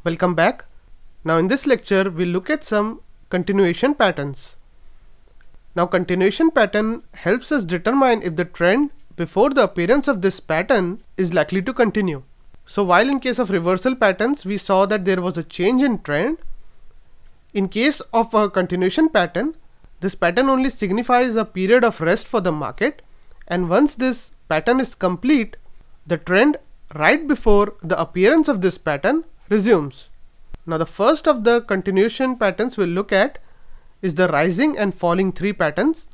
Welcome back. Now in this lecture we'll look at some continuation patterns. Now continuation pattern helps us determine if the trend before the appearance of this pattern is likely to continue. So while in case of reversal patterns we saw that there was a change in trend, in case of a continuation pattern, this pattern only signifies a period of rest for the market, and once this pattern is complete, the trend right before the appearance of this pattern resumes. Now the first of the continuation patterns we'll look at is the rising and falling 3 patterns.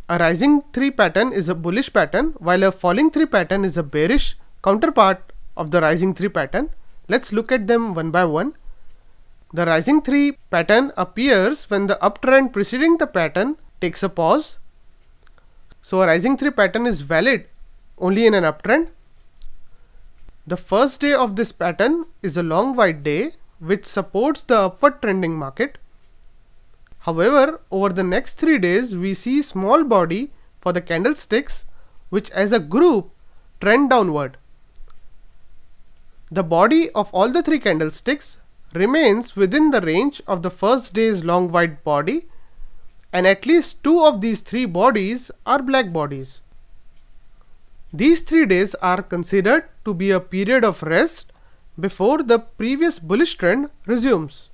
A rising 3 pattern is a bullish pattern, while a falling 3 pattern is a bearish counterpart of the rising 3 pattern. Let's look at them one by one. The rising 3 pattern appears when the uptrend preceding the pattern takes a pause. So a rising 3 pattern is valid only in an uptrend. The first day of this pattern is a long white day which supports the upward trending market. However, over the next 3 days we see small body for the candlesticks which as a group trend downward. The body of all the 3 candlesticks remains within the range of the first day's long white body, and at least 2 of these 3 bodies are black bodies. These 3 days are considered to be a period of rest before the previous bullish trend resumes.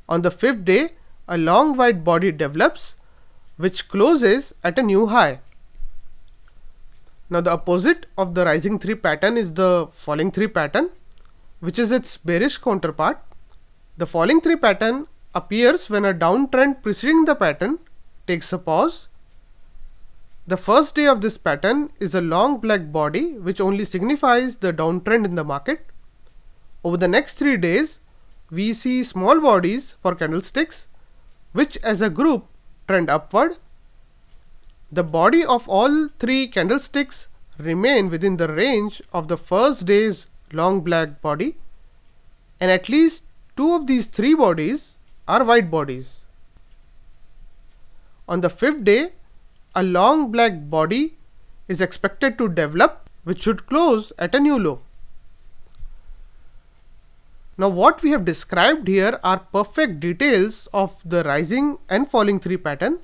On the 5th day, a long white body develops which closes at a new high. Now the opposite of the rising 3 pattern is the falling 3 pattern, which is its bearish counterpart. The falling 3 pattern appears when a downtrend preceding the pattern takes a pause. The first day of this pattern is a long black body which only signifies the downtrend in the market. Over the next 3 days, we see small bodies for candlesticks which as a group trend upward. The body of all 3 candlesticks remain within the range of the first day's long black body, and at least 2 of these 3 bodies are white bodies. On the 5th day, a long black body is expected to develop which should close at a new low. Now what we have described here are perfect details of the rising and falling 3 pattern.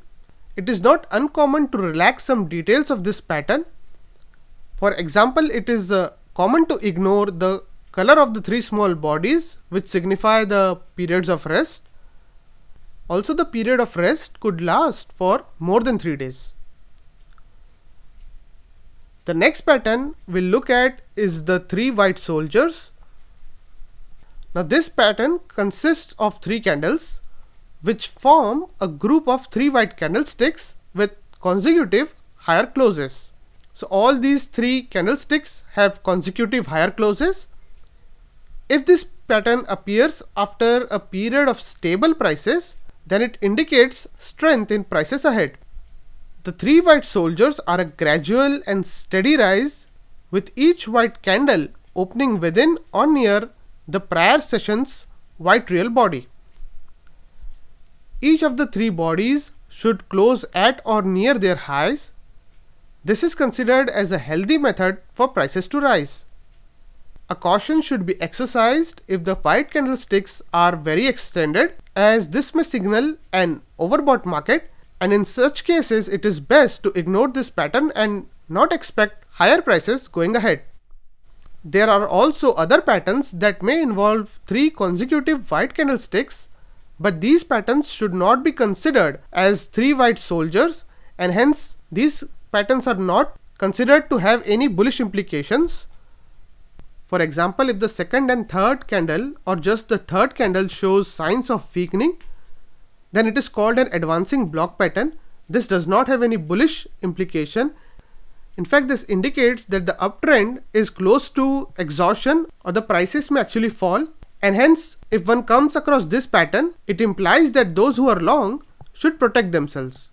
It is not uncommon to relax some details of this pattern. For example, it is common to ignore the color of the 3 small bodies which signify the periods of rest. Also, the period of rest could last for more than 3 days. The next pattern we'll look at is the 3 white soldiers. Now this pattern consists of 3 candles which form a group of 3 white candlesticks with consecutive higher closes. So all these 3 candlesticks have consecutive higher closes. If this pattern appears after a period of stable prices, then it indicates strength in prices ahead. The 3 white soldiers are a gradual and steady rise, with each white candle opening within or near the prior session's white real body. Each of the 3 bodies should close at or near their highs. This is considered as a healthy method for prices to rise. A caution should be exercised if the white candlesticks are very extended, as this may signal an overbought market, and in such cases it is best to ignore this pattern and not expect higher prices going ahead. There are also other patterns that may involve 3 consecutive white candlesticks, but these patterns should not be considered as 3 white soldiers, and hence these patterns are not considered to have any bullish implications. For example, if the second and third candle or just the third candle shows signs of weakening, then it is called an advancing block pattern. This does not have any bullish implication. In fact, this indicates that the uptrend is close to exhaustion or the prices may actually fall, and hence if one comes across this pattern, it implies that those who are long should protect themselves.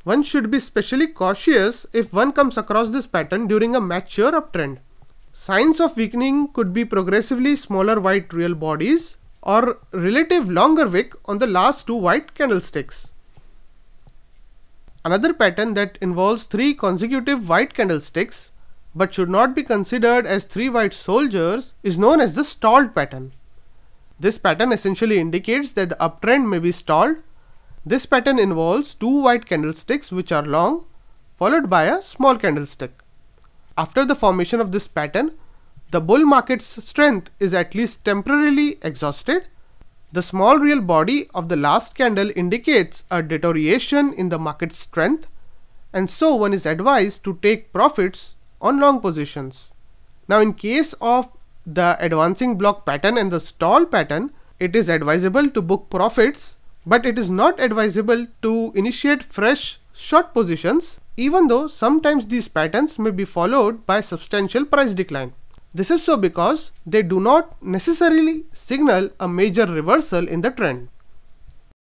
One should be especially cautious if one comes across this pattern during a mature uptrend. Signs of weakening could be progressively smaller white real bodies or relative longer wick on the last 2 white candlesticks. Another pattern that involves 3 consecutive white candlesticks but should not be considered as 3 white soldiers is known as the stalled pattern. This pattern essentially indicates that the uptrend may be stalled. This pattern involves two white candlesticks which are long, followed by a small candlestick. After the formation of this pattern, the bull market's strength is at least temporarily exhausted. The small real body of the last candle indicates a deterioration in the market's strength, and so one is advised to take profits on long positions. Now, in case of the advancing block pattern and the stall pattern, it is advisable to book profits, but it is not advisable to initiate fresh short positions, even though sometimes these patterns may be followed by substantial price decline. This is so because they do not necessarily signal a major reversal in the trend.